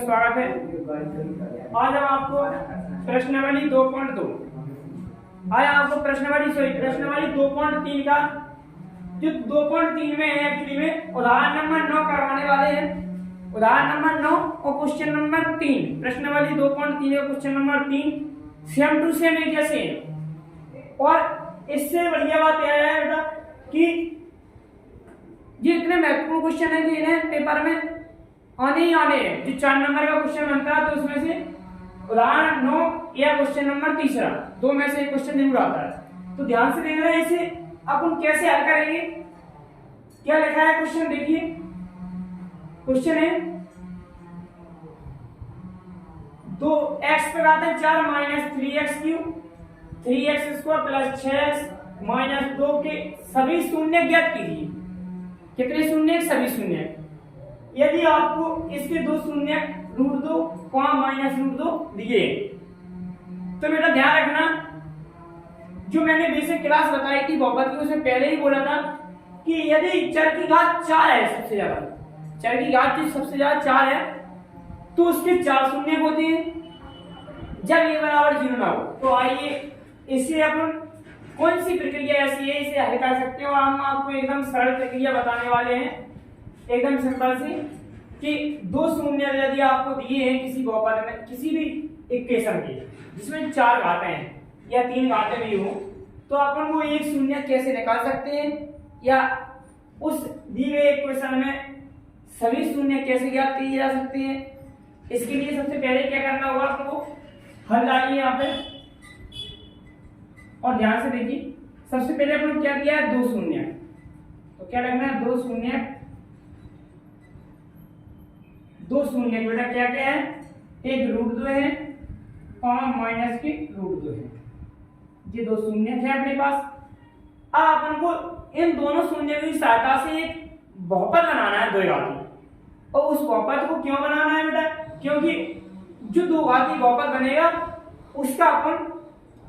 स्वागत है। आज हम आपको प्रश्नावली 2.2 प्रश्नावली 2.3 का जो 2.3 में है एक्चुअली में उदाहरण नंबर 9 करवाने वाले हैं। उदाहरण नंबर 9 और क्वेश्चन नंबर 3, प्रश्नावली 2.3 का question number 3 same to same एक जैसे हैं। और इससे बढ़िया बात यह है बेटा कि ये इतने महत्वपूर्ण क्वेश्चन है कि इन्हें पेपर में आने ही आने हैं। जो 4 नंबर का क्वेश्चन बनता है तो उसमें से उदाहरण 9 या क्वेश्चन नंबर तीसरा, दो में से एक क्वेश्चन जरूर आता है। तो ध्यान से देखना है इसे अपन कैसे हल करेंगे। क्या लिखा है क्वेश्चन, देखिए क्वेश्चन है 2x पे आता है 4 minus 3x cube 3x square plus 6x minus 2 के सभी शून्य ज्ञात कीजिए। कितने शून्य? सभी शून्य। यदि आपको इसके दो शून्य √2 माइनस √2 दिए तो बेटा ध्यान रखना, जो मैंने बेसिक क्लास बताई थी बहुपद की उसमें पहले ही बोला था कि यदि चर की घात 4 है, सबसे ज्यादा चर की घात सबसे ज्यादा 4 है तो उसके 4 शून्य होते हैं जब ये बराबर 0 ना हो। तो आइए इससे अपन कौन सी प्रक्रिया ऐसी है इसे हल कर सकते हो। हम आपको एकदम सरल प्रक्रिया बताने वाले हैं, एकदम सिंपल सी, कि दो शून्य यदि आपको दिए हैं किसी बहुपद में, किसी भी इक्वेशन के जिसमें 4 घातें हैं या 3 घातें भी हो, तो अपन वो एक शून्य कैसे निकाल सकते हैं या उस दी गई इक्वेशन में सभी शून्य कैसे ज्ञात किए जा सकते हैं। इसके लिए सबसे पहले क्या करना होगा आपको, हल डालिए यहाँ पे और ध्यान से देखिए। सबसे पहले अपन क्या किया है, दो शून्य, तो क्या लगना है, दो शून्य बेटा क्या क्या है, एक √2 है और माइनस के √2 है, ये दो शून्य है अपने पास। अब अपन को इन दोनों शून्य की सहायता से एक बहुपद बनाना है, दो घाती। और उस बहुपद को क्यों बनाना है बेटा, क्योंकि जो दो घाती बहुपद बनेगा उसका अपन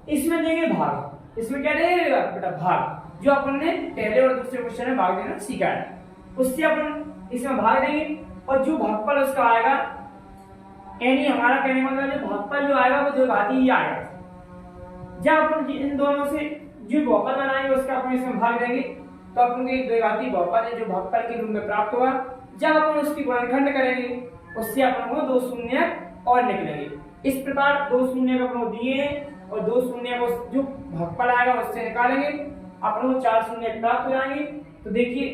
इसमें देंगे भाग। इसमें क्या देंगे बेटा, भाग। जो अपन ने पहले और दूसरे क्वेश्चन में भाग देना सीखा है, उससे अपन इसमें भाग देंगे और जो भागफल उसका आएगा, यानी हमारा कहने का मतलब जो भागफल जो आएगा वो दो घाती ही आएगा। जब अपन इन दोनों से जो बहुपद बनाएंगे उसका अपन इसमें भाग देंगे तो अपन को एक द्विघाती बहुपद है जो भागफल के रूप में प्राप्त होगा। जब अपन उसकी गुणनखंड करेंगे उससे अपन को दो शून्य और निकलेंगे। इस प्रकार दो शून्य को अपन दिए हैं और दो शून्य को जो भागफल आएगा उससे निकालेंगे, अपन को 4 शून्य प्राप्त हो जाएंगे। तो देखिए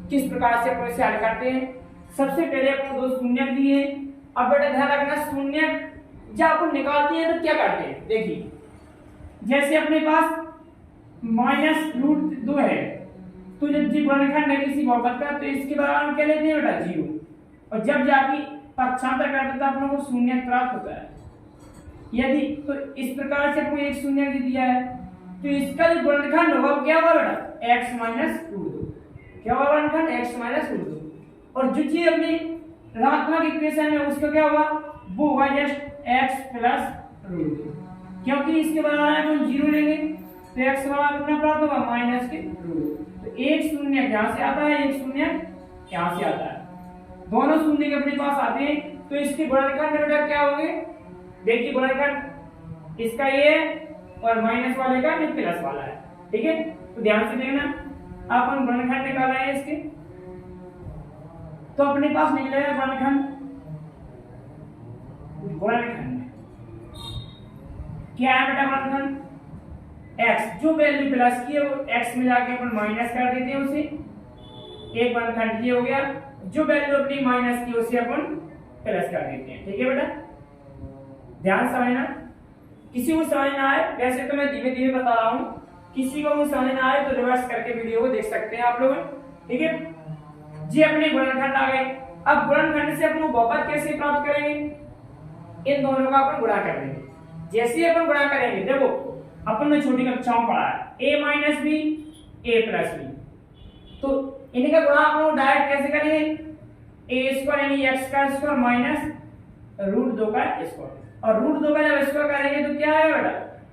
किस प्रकार से अपन इसे हल करते हैं। सबसे पहले अपन दो शून्य दिए। अब बेटा ध्यान रखना, शून्य जब अपन निकालते हैं तो क्या करते हैं, देखिए जैसे अपने पास माइनस √2 है तो जब जी गुणनखंड है किसी बहुपद का तो इसके बराबर क्या लेते हैं बेटा, 0। और जब जाके पक्षांतर करते हैं तो अपन को शून्य प्राप्त होता है। यदि तो इस प्रकार से कोई एक शून्य दिया है तो इसका जो गुणनखंड होगा क्या होगा बेटा, x माइनस √2। क्या होगा गुणनखंड, x माइनस √2। और जो चीज अपनी ऋणात्मक इक्वेशन है उसका क्या होगा, वो होगा जस्ट x प्लस √2। क्योंकि इसके बराबर हम 0 लेंगे तो x बराबर कितना प्राप्त होगा, माइनस के √2। तो एक शून्य यहाँ से आता है, एक शून्य यहाँ से आता है, दोनों शून्य के अपने पास आते हैं। तो इसके गुणनखंड बेटा क्या होंगे, देखिए गुणनखंड इसका ये और माइनस वाले का ये प्लस वाला है, ठीक है। तो ध्यान से देखना, अपन गुणनखंड निकाल रहे हैं इसके, तो अपने पास निकलेगा गुणनखंड क्या है बेटा, गुणनखंड x जो वैल्यू प्लस की है वो x में जाके अपन माइनस कर देते हैं उसे, एक गुणनखंड ये हो गया। जो वैल्यू अपनी माइनस की उसे अपन प्लस कर देते हैं, ठीक है बेटा। ध्यान समझना, किसी को समझ ना आए, वैसे तो मैं धीमे धीमे बता रहा हूँ, किसी को भी समझ ना आए तो रिवर्स करके वीडियो को देख सकते हैं आप लोग, ठीक है। जी अपने गुणनखंड आ गए। अब गुणनखंड से अपन बहुपद कैसे प्राप्त करेंगे, इन दोनों का अपन गुणा कर देंगे। जैसे ही अपन गुणा करेंगे, देखो अपन ने छोटी कक्षाओं पढ़ा है a minus B a plus B, तो इनका गुणा अपन डायरेक्ट कैसे करेंगे, a स्क्वायर यानी x का स्क्वायर माइनस √2 का स्क्वायर। और √2 का जब स्क्वायर करेंगे तो क्या आएगा बेटा,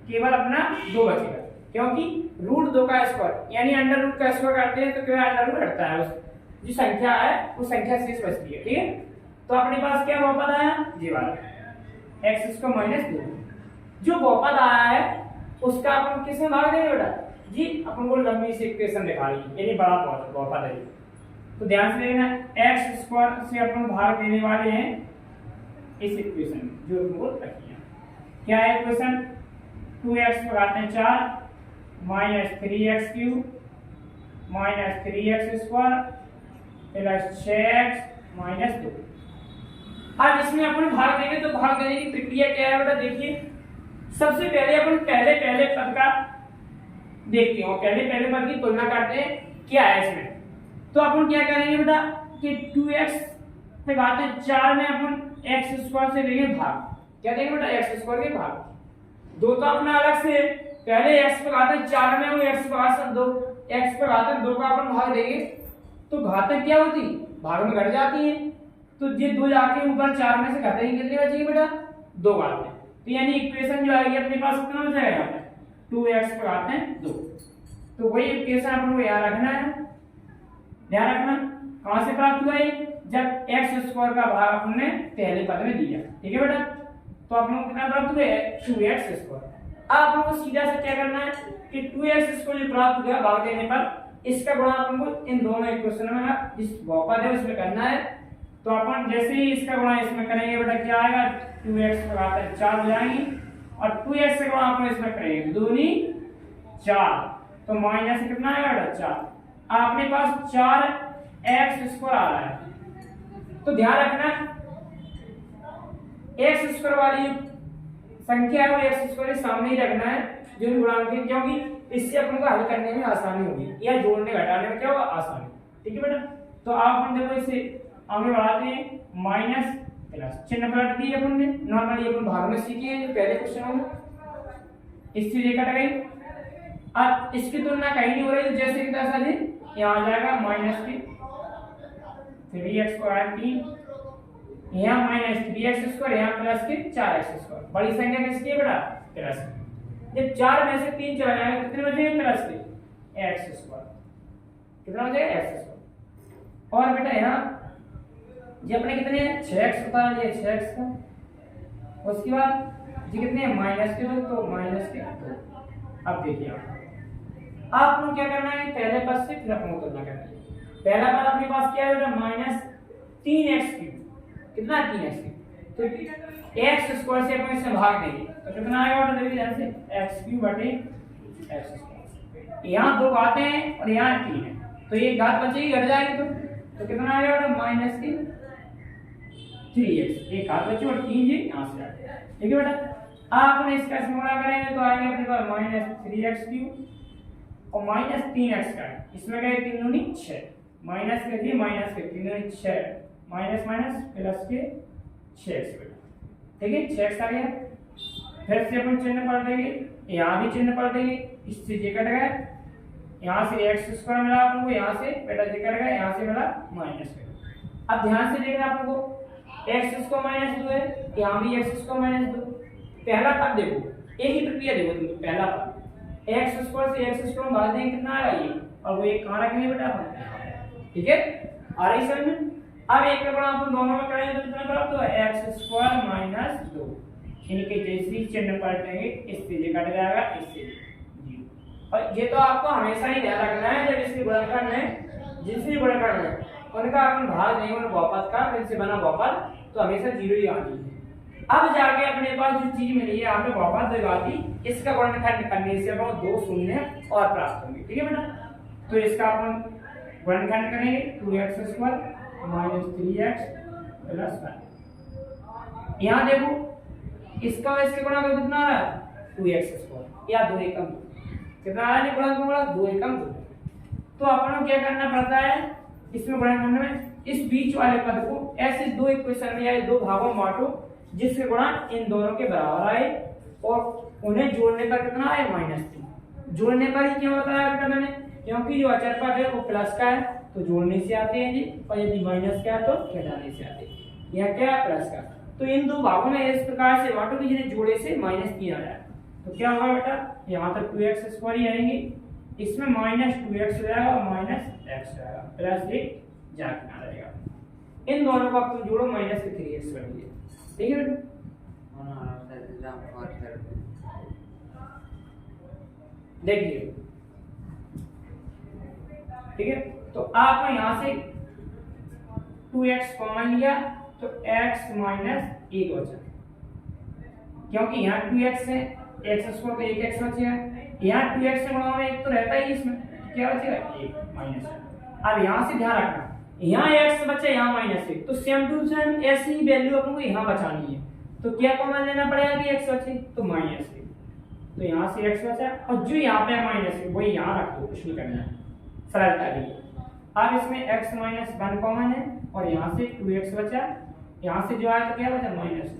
केवल अपना 2 बचेगा, क्योंकि √2 का स्क्वायर यानी अंडर रूट का स्क्वायर करते हैं तो क्या अंडर रूट हटता है, जो संख्या है वो संख्या शेष बचती है, ठीक है। तो तो अपने पास क्या बहुपद आया, ये वाला एक्स स्क्वायर माइनस 2। जो बहुपद आया है उसका अपन किस में भाग देंगे बेटा जी, अपन को लंबी सी इक्वेशन निकालनी, यानी बड़ा बहुपद है। तो ध्यान से देखना, एक्स स्क्वायर से अपन भाग देने वाले हैं इस इक्वेशन में जो हमको रखी है। क्या है इक्वेशन, 2x घात 4 minus 3x cube minus 3x square plus 6x minus 2। अब इसमें अपन भाग देंगे तो भाग देने की प्रक्रिया क्या है बेटा, देखिए सबसे पहले अपन पहले पद का देखते हैं, पहले पद की तुलना करते हैं क्या है इसमें। तो अपन क्या करेंगे बेटा कि 2x घात 4 में अपन x स्क्वायर से लेंगे भाग, क्या देंगे बेटा x स्क्वायर के भाग, दो तो अपना अलग से पहले x घात 4 में वो x घात 2 x घात 2 का अपन भाग देंगे तो घातक क्या होती, भाग में घट जाती है। तो ये दो जाके ऊपर 4 में से घटाएंगे कितनी बचेगी बेटा, 2 घात। तो यानी इक्वेशन जो आएगी अपने पास कितना हो जाएगा 2x घात 2। तो वही इक्वेशन अपन को याद रखना है, ध्यान रखना कहां से प्राप्त हुआ है, जब x स्क्वायर का भाग हमने पहले पद में दिया, ठीक है बेटा। तो अपन को कितना प्राप्त हुआ है 2x स्क्वायर। अब अपन को सीधा से क्या करना है कि 2x स्क्वायर जो प्राप्त हुआ भाग देने पर इसका गुणा अपन को इन दोनों इक्वेशन में जिस बहुपद है उसमें करना है। तो अपन जैसे ही इसका गुणा इसमें करेंगे बेटा क्या आएगा 2x घात 4 हो जाएंगी और 2x से गुणा अपन इसमें करेंगे 2 दूनी 4 तो माइनस कितना आएगा बेटा 4। अपने पास 4x स्क्वायर आ रहा है। तो ध्यान रखना x स्क्वायर वाली संख्या है वो x स्क्वायर के सामने ही रखना है जो भी गुणांक है, क्योंकि इससे अपन को हल करने में आसानी होगी या जोड़ने घटाने में क्या होगा आसानी, ठीक है बेटा। तो आप अपन देखो इसे आगे बढ़ाते हैं, माइनस प्लस चिन्ह पलट दिए अपन ने, नॉर्मली अपन भाग में सीखे हैं जो पहले क्वेश्चन में, इससे ये कट गई। अब इसकी तुलना कहीं नहीं हो रही तो जैसे कि दर्शा जी यहाँ आ जाएगा माइनस की 3x स्क्वायर 3, यहाँ माइनस 3x स्क्वायर, यहाँ प्लस के 4x स्क्वायर। बड़ी संख्या किसकी है बेटा प्लस। जब 4 में से 3 चला जाएगा कितने बचेंगे प्लस के x स्क्वायर, कितना बचेगा x स्क्वायर। और बेटा यहाँ ये अपने कितने 6x बता दिए 6x का, उसके बाद ये कितने माइनस के 2 तो माइनस के 2। अब देखिए आपको क्या करना है पहले पद से फिर अपने तुलना करना है। पहला पद अपने पास क्या है बेटा माइनस 3x क्यूब, कितना 3x क्यूब, तो x स्क्वायर से अपन इसमें भाग देंगे तो कितना आएगा बेटा देखिए ध्यान से x क्यूब बटे x स्क्वायर। यहाँ 2 घाते हैं और यहाँ 3 है तो ये घात बचेगी घट जाएगी तो कितना आएगा बेटा माइनस के 3x, एक घात बची और 3 जी यहाँ से आ गया, ठीक है बेटा। आपने इसका गुणा करेंगे तो आएगा अपने पास माइनस 3x क्यूब और माइनस 3x का, इसमें गए 3 दूनी 6 माइनस के दिए माइनस के 3 दूनी 6 माइनस माइनस प्लस के 6x बेटा, ठीक है 6x आ गया। फिर से अपन चिन्ह पलट देंगे, यहाँ भी चिन्ह पलट देंगे, इससे ये कट गया, यहाँ से x स्क्वायर मिला अपन को, यहाँ से बेटा ये कट गया, यहाँ से मिला माइनस। अब ध्यान से देखना अपन को x स्क्वायर माइनस 2 है, यहाँ भी x स्क्वायर माइनस 2। पहला पद देखो एक ही प्रक्रिया देखो तुम, पहला पद x स्क्वायर से x स्क्वायर भाग देंगे कितना आएगा ये, और वो एक कहाँ रखेंगे बेटा अपन, ठीक है आ रही समझ में। अब एक का गुणा अपन दोनों में करेंगे तो कितना प्राप्त होगा x स्क्वायर माइनस 2, इनके जैसे चिन्ह पलटेंगे इससे ये कट जाएगा इससे 0। और ये तो आपको हमेशा ही ध्यान रखना है जब इसके गुणनखंड में जिससे गुणनखंड में उनका अपन भाग नहीं उन बहुपद का इनसे बना बहुपद तो हमेशा 0 ही आती है। अब जाके अपने पास जो चीज मिली है आपने बहुपद दिखाती, इसका गुणनखंड करने से अपन 2 शून्य और प्राप्त होंगे, ठीक है बेटा। तो इसका अपन गुणनखंड करेंगे 2x square minus 3x plus 1। यहाँ देखो इसका और इसके गुणा का कितना आ रहा है 2x स्क्वायर या 2 एकम, कितना आ रहा है गुणा का 2 एकम 2। तो अपन को क्या करना पड़ता है इसमें गुणनखंड में इस बीच वाले पद को ऐसे 2 इक्वेशन में या 2 भागों में बांटो जिसके गुणा इन दोनों के बराबर आए और उन्हें जोड़ने पर कितना आए -3। जोड़ने पर ही क्यों बताया बेटा मैंने, क्योंकि जो अचर पद है वो प्लस का है तो जोड़ने से आते हैं जी, और यदि माइनस का है तो घटाने से आते हैं। यह क्या है प्लस का, तो इन 2 भागों में इस प्रकार से बांटो कि जिन्हें जोड़े से -3 आ जाए। तो क्या होगा बेटा यहाँ तक 2x स्क्वायर ही आएंगे, इसमें -2x हो जाएगा और -x जाएगा, प्लस 1 जाके आ जाएगा। इन दोनों को आप तुम जोड़ो माइनस के 3x बन गया। ठीक है बेटा, देखिए ठीक है। तो आपने यहां से 2x कॉमन लिया तो x माइनस 1 बचा, क्योंकि यहाँ 2x है, x स्क्वायर तो 1x बचेगा, यहाँ 2x से गुणा में 1 तो रहता ही इसमें, क्या बचेगा 1 माइनस। अब यहाँ से ध्यान रखना, यहाँ x बचे यहाँ माइनस 1, तो सेम टू सेम ऐसी ही वैल्यू अपन को यहाँ बचानी है, तो क्या कॉमन लेना पड़ेगा कि x बचे तो माइनस 1, तो यहाँ से x बचा और जो यहाँ पे माइनस 1 वही यहाँ रख दो, कुछ नहीं करना है सरलता के लिए। अब इसमें x माइनस 1 कॉमन है और यहाँ से 2x बचा, यहाँ से जो आया तो क्या बचा माइनस 2,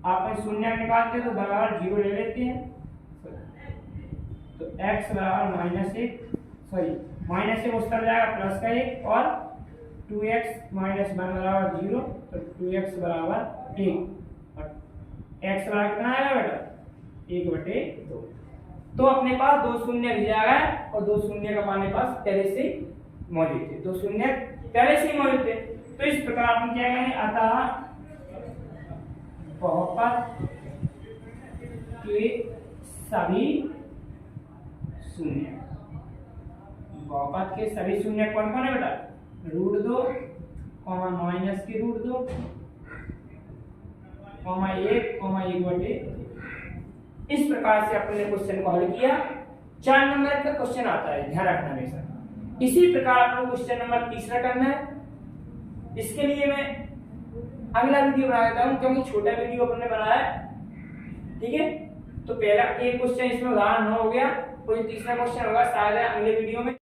आप शून्य निकालते तो बराबर 0 ले लेते हैं, तो x बराबर माइनस 1 सॉरी माइनस से उस तरफ जाएगा प्लस का 1 और 2x माइनस 1 बराबर 0, तो 2x बराबर 1 और x बराबर कितना आएगा बेटा 1/2। तो अपने पास दो शून्य भी आ गए और दो शून्य का हमारे पास पहले से मौजूद थे, दो शून्य पहले से ही मौजूद थे। तो इस प्रकार हम क्या करेंगे, अतः बहुपद के सभी शून्य, बहुपद के सभी शून्य कौन कौन है बेटा, √2 माइनस की √2 1 1/2। इस प्रकार से अपने क्वेश्चन को हल किया। 4 नंबर का क्वेश्चन आता है, ध्यान रखना हमेशा। इसी प्रकार आपको क्वेश्चन नंबर 3 करना है। इसके लिए मैं अगला वीडियो बना देता हूं, क्योंकि छोटा वीडियो अपने बनाया है। ठीक है, तो पहला एक क्वेश्चन इसमें उदाहरण हो गया, कोई तीसरा क्वेश्चन होगा शायद अगले वीडियो में।